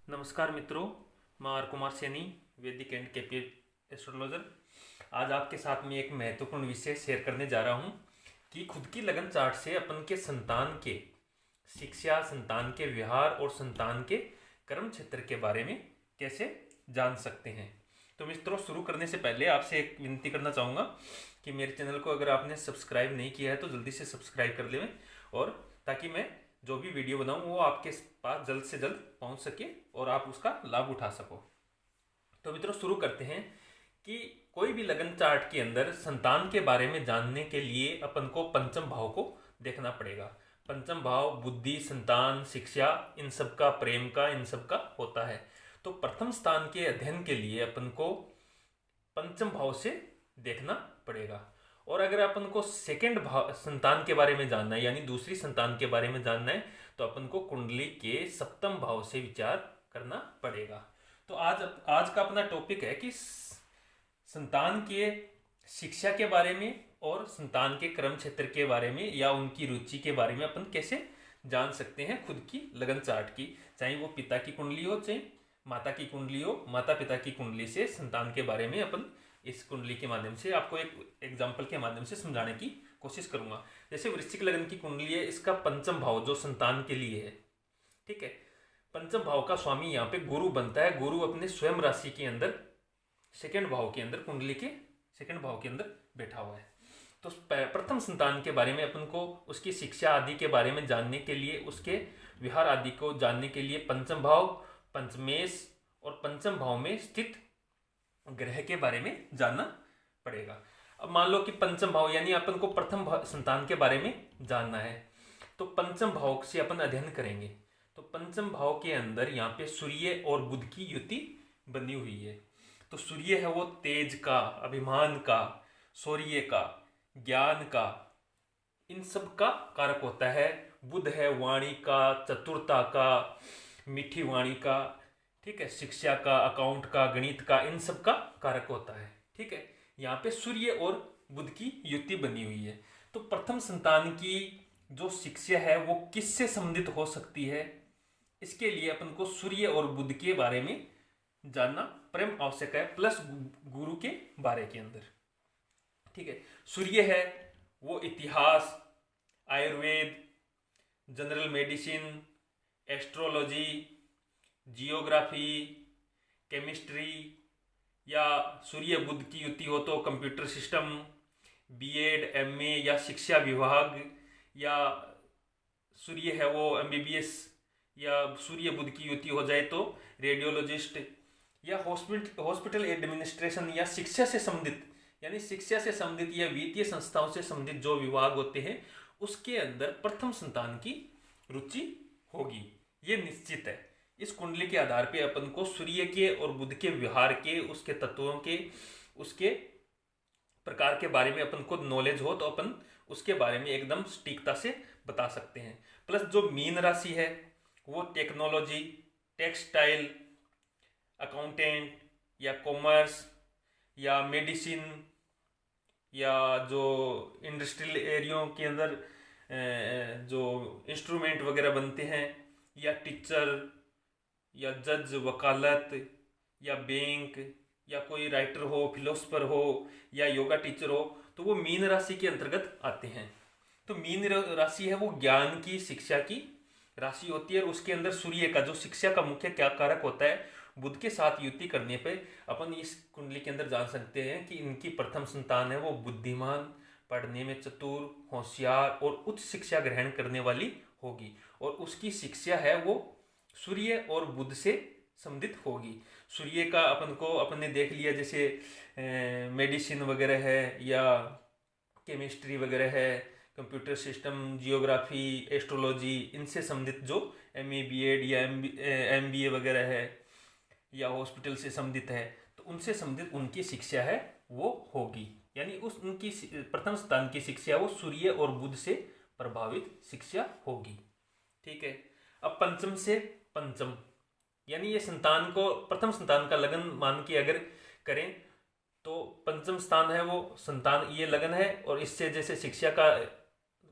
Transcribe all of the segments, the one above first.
नमस्कार मित्रों, मैं आर कुमार सैनी, वैदिक एंड केपी एस्ट्रोलॉजर। आज आपके साथ में एक महत्वपूर्ण विषय शेयर करने जा रहा हूं कि खुद की लगन चार्ट से अपन के संतान के शिक्षा, संतान के व्यवहार और संतान के कर्म क्षेत्र के बारे में कैसे जान सकते हैं। तो मित्रों, शुरू करने से पहले आपसे एक विनती करना चाहूँगा कि मेरे चैनल को अगर आपने सब्सक्राइब नहीं किया है तो जल्दी से सब्सक्राइब कर लें, और ताकि मैं जो भी वीडियो बनाऊं वो आपके पास जल्द से जल्द पहुंच सके और आप उसका लाभ उठा सको। तो मित्रों, शुरू करते हैं कि कोई भी लगन चार्ट के अंदर संतान के बारे में जानने के लिए अपन को पंचम भाव को देखना पड़ेगा। पंचम भाव बुद्धि, संतान, शिक्षा, इन सब का, प्रेम का, इन सब का होता है। तो प्रथम स्थान के अध्ययन के लिए अपन को पंचम भाव से देखना पड़ेगा। और अगर अपन को सेकंड भाव संतान के बारे में जानना है, यानी दूसरी संतान के बारे में जानना है, तो अपन को कुंडली के सप्तम भाव से विचार करना पड़ेगा। तो आज का अपना टॉपिक है कि संतान के शिक्षा के बारे में और संतान के कर्म क्षेत्र के बारे में या उनकी रुचि के बारे में अपन कैसे जान सकते हैं खुद की लगन चार्ट की, चाहे वो पिता की कुंडली हो चाहे माता की कुंडली हो। माता पिता की कुंडली से संतान के बारे में अपन इस कुंडली के माध्यम से आपको एक एग्जाम्पल के माध्यम से समझाने की कोशिश करूंगा। जैसे वृश्चिक लगन की कुंडली है, इसका पंचम भाव जो संतान के लिए है, ठीक है, पंचम भाव का स्वामी यहाँ पे गुरु बनता है। गुरु अपने स्वयं राशि के अंदर सेकंड भाव के अंदर, कुंडली के सेकंड भाव के अंदर बैठा हुआ है। तो प्रथम संतान के बारे में अपन को उसकी शिक्षा आदि के बारे में जानने के लिए, उसके विहार आदि को जानने के लिए पंचम भाव, पंचमेश और पंचम भाव में स्थित ग्रह के बारे में जानना पड़ेगा। अब मान लो कि पंचम भाव यानी अपन को प्रथम संतान के बारे में जानना है, तो पंचम भाव से अपन अध्ययन करेंगे। तो पंचम भाव के अंदर यहाँ पे सूर्य और बुध की युति बनी हुई है। तो सूर्य है वो तेज का, अभिमान का, शौर्य का, ज्ञान का, इन सब का कारक होता है। बुध है वाणी का, चतुरता का, मीठी वाणी का, ठीक है, शिक्षा का, अकाउंट का, गणित का, इन सब का कारक होता है। ठीक है, यहाँ पे सूर्य और बुध की युति बनी हुई है। तो प्रथम संतान की जो शिक्षा है वो किससे संबंधित हो सकती है, इसके लिए अपन को सूर्य और बुध के बारे में जानना परम आवश्यक है, प्लस गुरु के बारे के अंदर। ठीक है, सूर्य है वो इतिहास, Ayurveda, general medicine, astrology, geography, chemistry, या सूर्य बुध की युति हो तो कंप्यूटर सिस्टम, बीएड, एमए या शिक्षा विभाग, या सूर्य है वो एमबीबीएस, या सूर्य बुध की युति हो जाए तो रेडियोलॉजिस्ट, या हॉस्पिटल एडमिनिस्ट्रेशन, या शिक्षा से संबंधित, यानी शिक्षा से संबंधित या वित्तीय संस्थाओं से संबंधित जो विभाग होते हैं उसके अंदर प्रथम संतान की रुचि होगी, ये निश्चित है। इस कुंडली के आधार पे अपन को सूर्य के और बुध के व्यवहार के, उसके तत्वों के, उसके प्रकार के बारे में अपन को नॉलेज हो तो अपन उसके बारे में एकदम सटीकता से बता सकते हैं। प्लस जो मीन राशि है वो टेक्नोलॉजी, टेक्सटाइल, अकाउंटेंट या कॉमर्स या मेडिसिन, या जो इंडस्ट्रियल एरियो के अंदर जो इंस्ट्रूमेंट वगैरह बनते हैं, या टीचर, या जज, वकालत, या बैंक, या कोई राइटर हो, फिलोसफर हो, या योगा टीचर हो, तो वो मीन राशि के अंतर्गत आते हैं। तो मीन राशि है वो ज्ञान की, शिक्षा की राशि होती है, और उसके अंदर सूर्य का जो शिक्षा का मुख्य क्या कारक होता है, बुध के साथ युति करने पे अपन इस कुंडली के अंदर जान सकते हैं कि इनकी प्रथम संतान है वो बुद्धिमान, पढ़ने में चतुर, होशियार और उच्च शिक्षा ग्रहण करने वाली होगी, और उसकी शिक्षा है वो सूर्य और बुध से संबंधित होगी। सूर्य का अपन ने देख लिया, जैसे मेडिसिन वगैरह है, या केमिस्ट्री वगैरह है, कंप्यूटर सिस्टम, जियोग्राफी, एस्ट्रोलॉजी, इनसे संबंधित जो एमए, बीएड या एमबीए वगैरह है, या हॉस्पिटल से संबंधित है, तो उनसे संबंधित उनकी शिक्षा है वो होगी, यानी उनकी प्रथम स्थान की शिक्षा वो सूर्य और बुध से प्रभावित शिक्षा होगी। ठीक है, अब पंचम से पंचम, यानी ये संतान को प्रथम संतान का लगन मान के अगर करें तो पंचम स्थान है वो संतान, ये लगन है, और इससे जैसे शिक्षा का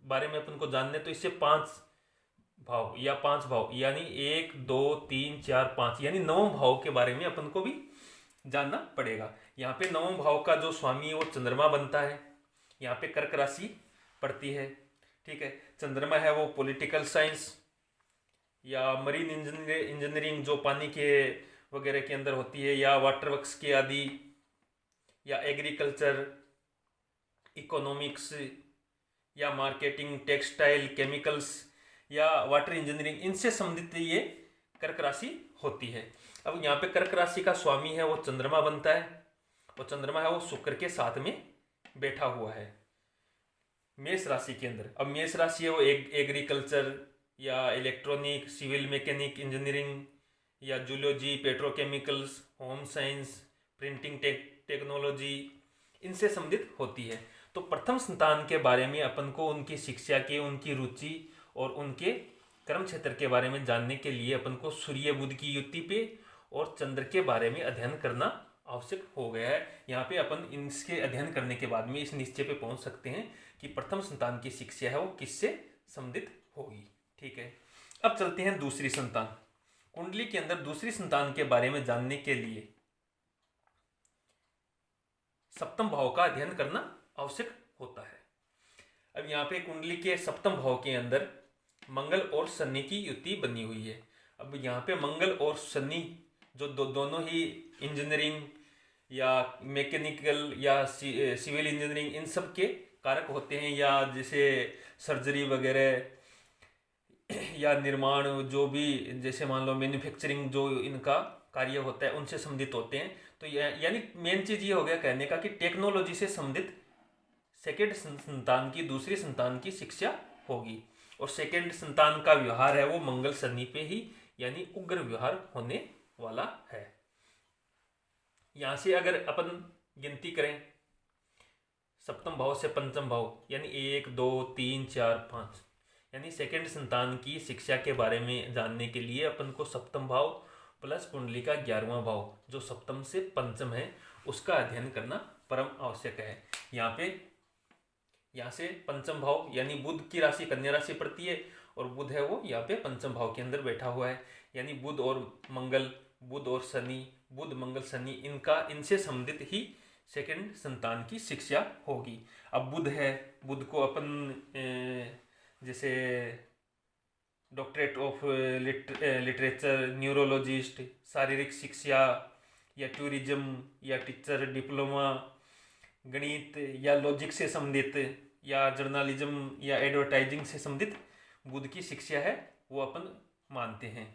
बारे में अपन को जानने तो इससे 5 भाव या 5 भाव, यानी 1 2 3 4 5, यानी 9 भाव के बारे में अपन को भी जानना पड़ेगा। यहाँ पे 9 भाव का जो स्वामी है वो चंद्रमा बनता है। यहाँ पे कर्क राशि पड़ती है। ठीक है, चंद्रमा है वो पॉलिटिकल साइंस या मरीन इंजीनियरिंग जो पानी के वगैरह के अंदर होती है, या वाटर वर्क्स के आदि, या एग्रीकल्चर, इकोनॉमिक्स, या मार्केटिंग, टेक्सटाइल, केमिकल्स, या वाटर इंजीनियरिंग, इनसे संबंधित ये कर्क राशि होती है। अब यहाँ पे कर्क राशि का स्वामी है वो चंद्रमा बनता है, और चंद्रमा है वो शुक्र के साथ में बैठा हुआ है मेष राशि के अंदर। अब मेष राशि है वो एग्रीकल्चर या इलेक्ट्रॉनिक, सिविल मैकेनिक इंजीनियरिंग, या zoology, petrochemicals, home science, printing technology, इनसे संबंधित होती है। तो प्रथम संतान के बारे में अपन को उनकी शिक्षा के, उनकी रुचि और उनके कर्म क्षेत्र के बारे में जानने के लिए अपन को सूर्य बुध की युति पे और चंद्र के बारे में अध्ययन करना आवश्यक हो गया है। यहाँ पे अपन इसके अध्ययन करने के बाद में इस निश्चय पे पहुंच सकते हैं कि प्रथम संतान की शिक्षा है वो किससे संबंधित होगी। ठीक है, अब चलते हैं दूसरी संतान। कुंडली के अंदर दूसरी संतान के बारे में जानने के लिए सप्तम भाव का अध्ययन करना आवश्यक होता है। अब यहाँ पे कुंडली के सप्तम भाव के अंदर मंगल और शनि की युति बनी हुई है। अब यहाँ पे मंगल और शनि जो दोनों ही इंजीनियरिंग या मैकेनिकल या सिविल इंजीनियरिंग इन सब के कारक होते हैं, या जैसे सर्जरी वगैरह या निर्माण, जो भी जैसे मान लो मैन्युफैक्चरिंग जो इनका कार्य होता है उनसे संबंधित होते हैं। तो यानी मेन चीज ये हो गया कहने का कि टेक्नोलॉजी से संबंधित सेकेंड संतान की, दूसरी संतान की शिक्षा होगी। और सेकेंड संतान का व्यवहार है वो मंगल शनि पे ही, यानी उग्र व्यवहार होने वाला है। यहां से अगर अपन गिनती करें सप्तम भाव से पंचम भाव, यानी 1 2 3 4 5, यानी सेकेंड संतान की शिक्षा के बारे में जानने के लिए अपन को सप्तम भाव प्लस कुंडली का 11वां भाव जो सप्तम से पंचम है उसका अध्ययन करना परम आवश्यक है। यहाँ से पंचम भाव यानी बुध की राशि कन्या राशि पड़ती है, और बुध है वो यहाँ पे पंचम भाव के अंदर बैठा हुआ है, यानी बुध और मंगल, बुध और शनि, बुध मंगल शनि, इनसे संबंधित ही सेकंड संतान की शिक्षा होगी। अब बुध है, बुध को अपन जैसे डॉक्टरेट ऑफ लिटरेचर, न्यूरोलॉजिस्ट, शारीरिक शिक्षा या टूरिज्म या टीचर डिप्लोमा, गणित या लॉजिक से संबंधित या जर्नलिज्म या एडवर्टाइजिंग से संबंधित बुध की शिक्षा है वो अपन मानते हैं।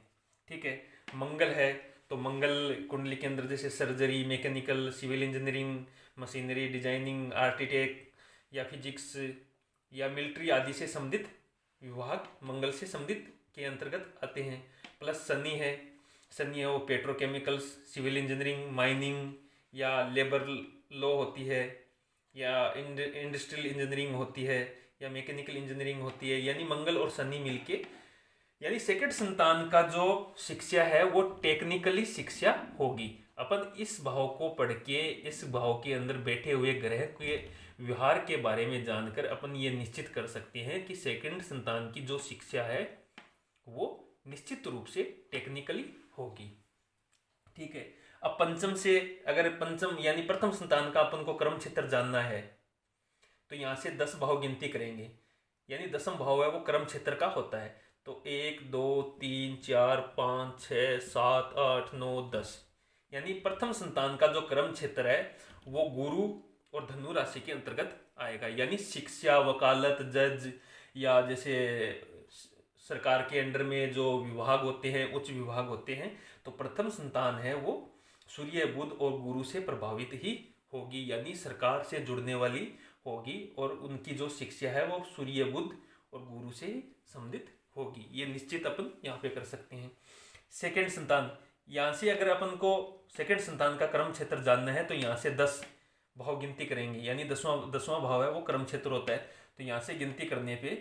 ठीक है, मंगल है तो मंगल कुंडली के अंदर जैसे surgery, mechanical, civil engineering, machinery designing, architect या फिजिक्स या मिलिट्री आदि से संबंधित विभाग मंगल से संबंधित के अंतर्गत आते हैं। प्लस शनि है, शनि है वो पेट्रोकेमिकल्स, सिविल इंजीनियरिंग, माइनिंग या लेबर लॉ होती है, या इंडस्ट्रियल इंजीनियरिंग होती है, या मैकेनिकल इंजीनियरिंग होती है। यानी मंगल और शनि मिलके यानी सेकंड संतान का जो शिक्षा है वो टेक्निकली शिक्षा होगी। अपन इस भाव को पढ़ के इस भाव के अंदर बैठे हुए ग्रह के व्यवहार के बारे में जानकर अपन ये निश्चित कर सकते हैं कि सेकंड संतान की जो शिक्षा है वो निश्चित रूप से टेक्निकली होगी। ठीक है, अब पंचम से अगर पंचम यानी प्रथम संतान का अपन को क्रम क्षेत्र जानना है तो यहाँ से 10 भाव गिनती करेंगे, यानी 10वां भाव है वो क्रम क्षेत्र का होता है। तो 1 2 3 4 5 6 7 8 9 10, यानी प्रथम संतान का जो क्रम क्षेत्र है वो गुरु और धनु राशि के अंतर्गत आएगा। यानी शिक्षा, वकालत, जज या जैसे सरकार के अंडर में जो विभाग होते हैं, उच्च विभाग होते हैं, तो प्रथम संतान है वो सूर्य, बुध और गुरु से प्रभावित ही होगी, यानी सरकार से जुड़ने वाली होगी, और उनकी जो शिक्षा है वो सूर्य, बुध और गुरु से संबंधित होगी। ये निश्चित अपन यहाँ पे कर सकते हैं। सेकंड संतान, यहाँ से अगर अपन को सेकंड संतान का क्रम क्षेत्र जानना है तो यहाँ से 10 भाव गिनती करेंगे, यानी 10वां भाव है वो क्रम क्षेत्र होता है। तो यहाँ से गिनती करने पे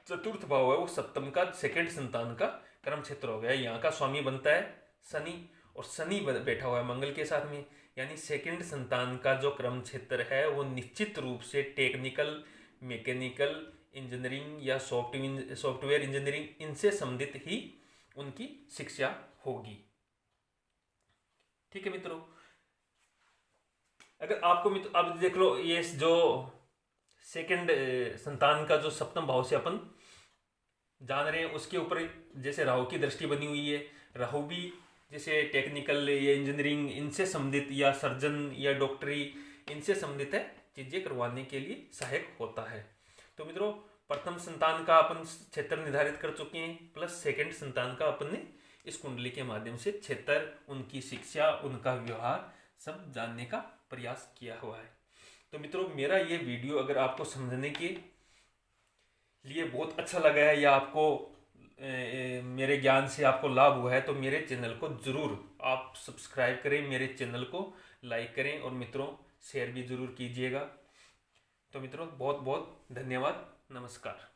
चतुर्थ भाव है वो सप्तम का सेकंड संतान का क्रम क्षेत्र हो गया। यहाँ का स्वामी बनता है शनि, और शनि बैठा हुआ है मंगल के साथ में, यानी सेकंड संतान का जो क्रम क्षेत्र है वो निश्चित रूप से टेक्निकल, मैकेनिकल, इंजीनियरिंग या सॉफ्टवेयर इंजीनियरिंग इनसे संबंधित ही उनकी शिक्षा होगी। ठीक है मित्रों, अगर आपको मित्र अब देख लो, ये जो सेकंड संतान का जो सप्तम भाव से अपन जान रहे हैं, उसके ऊपर जैसे राहु की दृष्टि बनी हुई है। राहु भी जैसे टेक्निकल या इंजीनियरिंग इनसे संबंधित या सर्जन या डॉक्टरी इनसे संबंधित है चीजें करवाने के लिए सहायक होता है। तो मित्रों, प्रथम संतान का अपन क्षेत्र निर्धारित कर चुके हैं, प्लस सेकंड संतान का अपन ने इस कुंडली के माध्यम से क्षेत्र, उनकी शिक्षा, उनका व्यवहार सब जानने का प्रयास किया हुआ है। तो मित्रों, मेरा ये वीडियो अगर आपको समझने के लिए बहुत अच्छा लगा है या आपको मेरे ज्ञान से आपको लाभ हुआ है, तो मेरे चैनल को ज़रूर आप सब्सक्राइब करें, मेरे चैनल को लाइक करें और मित्रों शेयर भी ज़रूर कीजिएगा। तो मित्रों, बहुत बहुत धन्यवाद, नमस्कार।